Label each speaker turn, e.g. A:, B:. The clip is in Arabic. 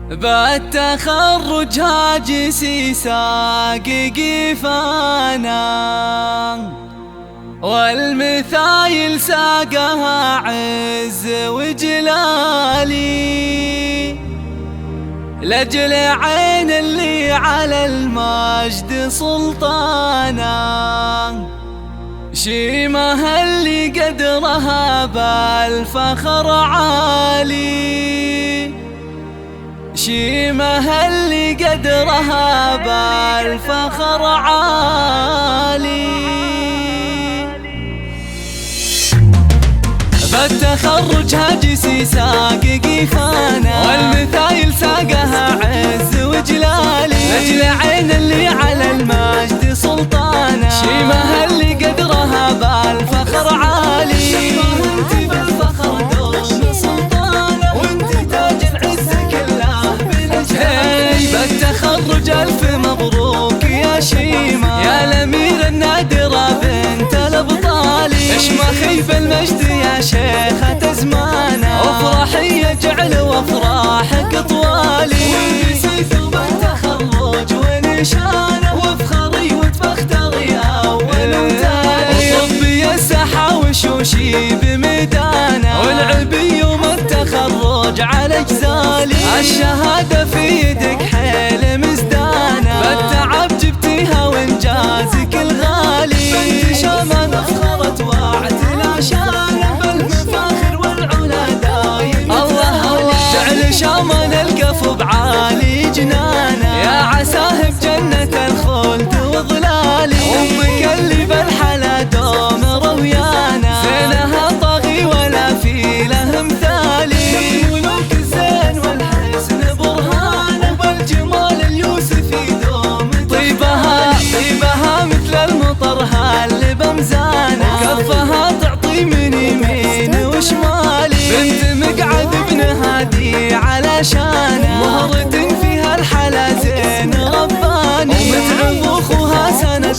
A: بالتخرج هاجسي ساق قفانا، والمثايل ساقها عز وجلالي، لأجل عين اللي على المجد سلطانا، شيمها اللي قدرها بالفخر عالي، شيمها اللي قدرها بالفخر عالي. بالتخرج هاجسي ساق قفانا، والمثايل ساقها عز وجلالي، لأجل عين اللي على المجد سلطانا، شيمها اللي قدرها بالفخر عالي. وانت بالفخر دوم سلطانا، وانت تاج العز كله بنجاحي. بالتخرج ألف مبروك يا شيمة، يا الأميرة النادرة بنت الأبطالي، ايش ما خيب المجد يا شيخة زمانه، وافرحي يجعل وافراحك طوالي. والبسي ثوب التخرج ونشانه، وافخري وتفختري اول وتالي، وطبي السحا وشوشي بميدانه، والعبي يوم التخرج على جزالي. الشهادة في يدك حيل مزدانه، بالتعب جبتيها وانجازك الغالي. بنت شمال افخرت واعتلى شانه، بالمفاخر والعلا دايم الله الله، جعل شمال القف بعالي جنانه، يا عساه بجنة الخلد وظلالي. امك اللي بالحلا دوم رويانه، زينها طاغي ولا في له مثالي. ملوك الزين والحسن برهانه، والجمال اليوسفي دوم طيبها مثل المطر هال بمزانه، كفها تعطي من يمين وشمالي. بنت مقعد ابن هادي على شانه، مهرة فيها الحلا زين رباني، ومتعب اخوها سند